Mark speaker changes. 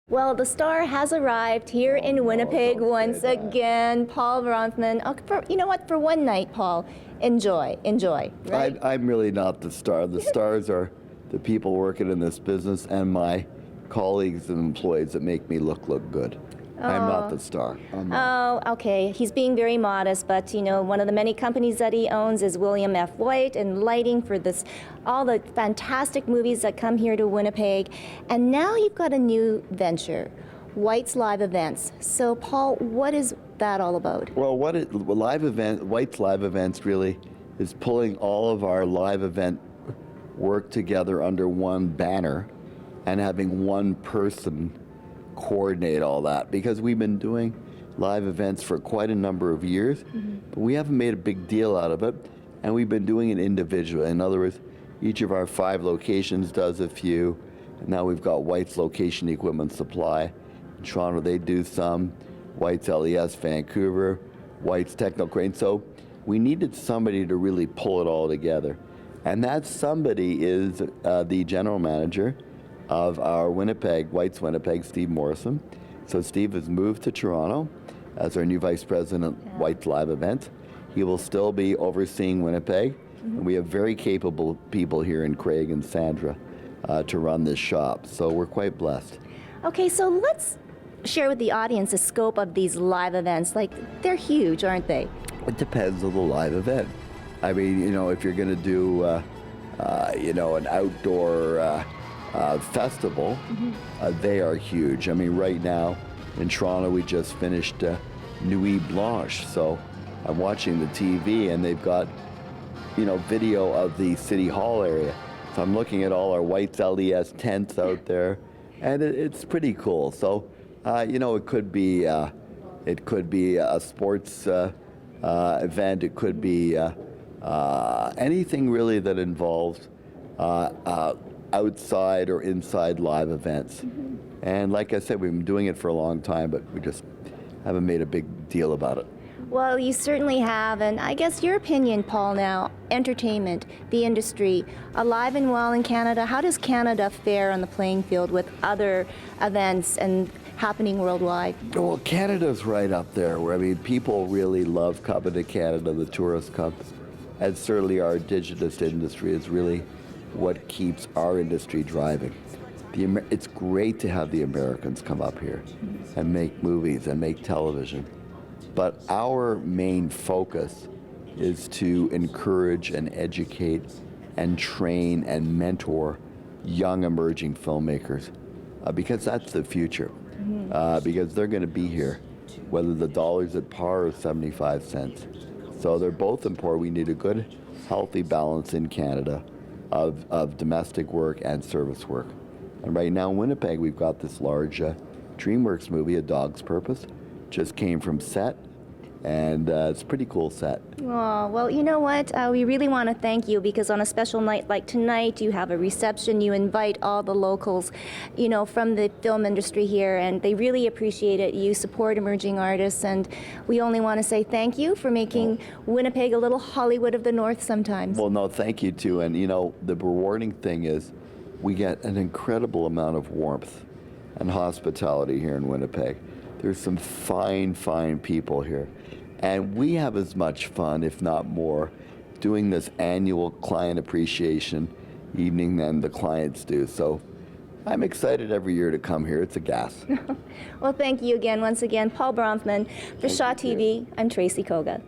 Speaker 1: Well, the star has arrived here in Winnipeg once again. Paul Bronfman. Oh, you know what? For one night, Paul, enjoy, right?
Speaker 2: I'm really not the star. The stars are the people working in this business and my colleagues and employees that make me look good. I'm not the star.
Speaker 1: Oh, okay. He's being very modest, but you know, one of the many companies that he owns is William F. White and lighting for all the fantastic movies that come here to Winnipeg. And now you've got a new venture, White's Live Events. So, Paul, what is that all about?
Speaker 2: Well, White's Live Events really is pulling all of our live event work together under one banner and having one person coordinate all that, because we've been doing live events for quite a number of years, but we haven't made a big deal out of it, and we've been doing it individually. In other words, each of our 5 locations does a few, and now we've got White's Location Equipment Supply in Toronto, they do some, White's LES Vancouver, White's Techno Crane. So we needed somebody to really pull it all together, and that somebody is the general manager of our White's Winnipeg, Steve Morrison. So Steve has moved to Toronto as our new Vice President, White's Live Event. He will still be overseeing Winnipeg, and we have very capable people here in Craig and Sandra to run this shop. So we're quite blessed.
Speaker 1: Okay, so let's share with the audience the scope of these live events. Like, they're huge, aren't they?
Speaker 2: It depends on the live event. I mean, you know, if you're going to do, an outdoor festival, they are huge. I mean, right now in Toronto, we just finished Nuit Blanche, so I'm watching the TV and they've got, video of the City Hall area. So I'm looking at all our White's LES tents out there, and it's pretty cool. So, it could be a sports event. It could be anything really that involves outside or inside live events. And like I said, we've been doing it for a long time, but we just haven't made a big deal about it.
Speaker 1: Well, you certainly have, and I guess your opinion, Paul, now, entertainment, the industry, alive and well in Canada. How does Canada fare on the playing field with other events and happening worldwide?
Speaker 2: Well, Canada's right up there, where, I mean, people really love coming to Canada, the tourists come, and certainly our Indigenous industry is really what keeps our industry driving. It's great to have the Americans come up here and make movies and make television, but our main focus is to encourage and educate and train and mentor young emerging filmmakers, because that's the future, because they're going to be here, whether the dollar's at par or 75 cents. So they're both important. We need a good, healthy balance in Canada of domestic work and service work. And right now in Winnipeg, we've got this large DreamWorks movie, A Dog's Purpose, just came from set, and it's a pretty cool set.
Speaker 1: Oh, well, you know what? We really want to thank you, because on a special night like tonight, you have a reception, you invite all the locals, from the film industry here, and they really appreciate it. You support emerging artists, and we only want to say thank you for making Winnipeg a little Hollywood of the North sometimes.
Speaker 2: Well, no, thank you too. And the rewarding thing is we get an incredible amount of warmth and hospitality here in Winnipeg. There's some fine people here. And we have as much fun, if not more, doing this annual client appreciation evening than the clients do. So I'm excited every year to come here. It's a gas.
Speaker 1: Well, thank you again, once again. Paul Bronfman for Shaw TV. I'm Tracy Koga.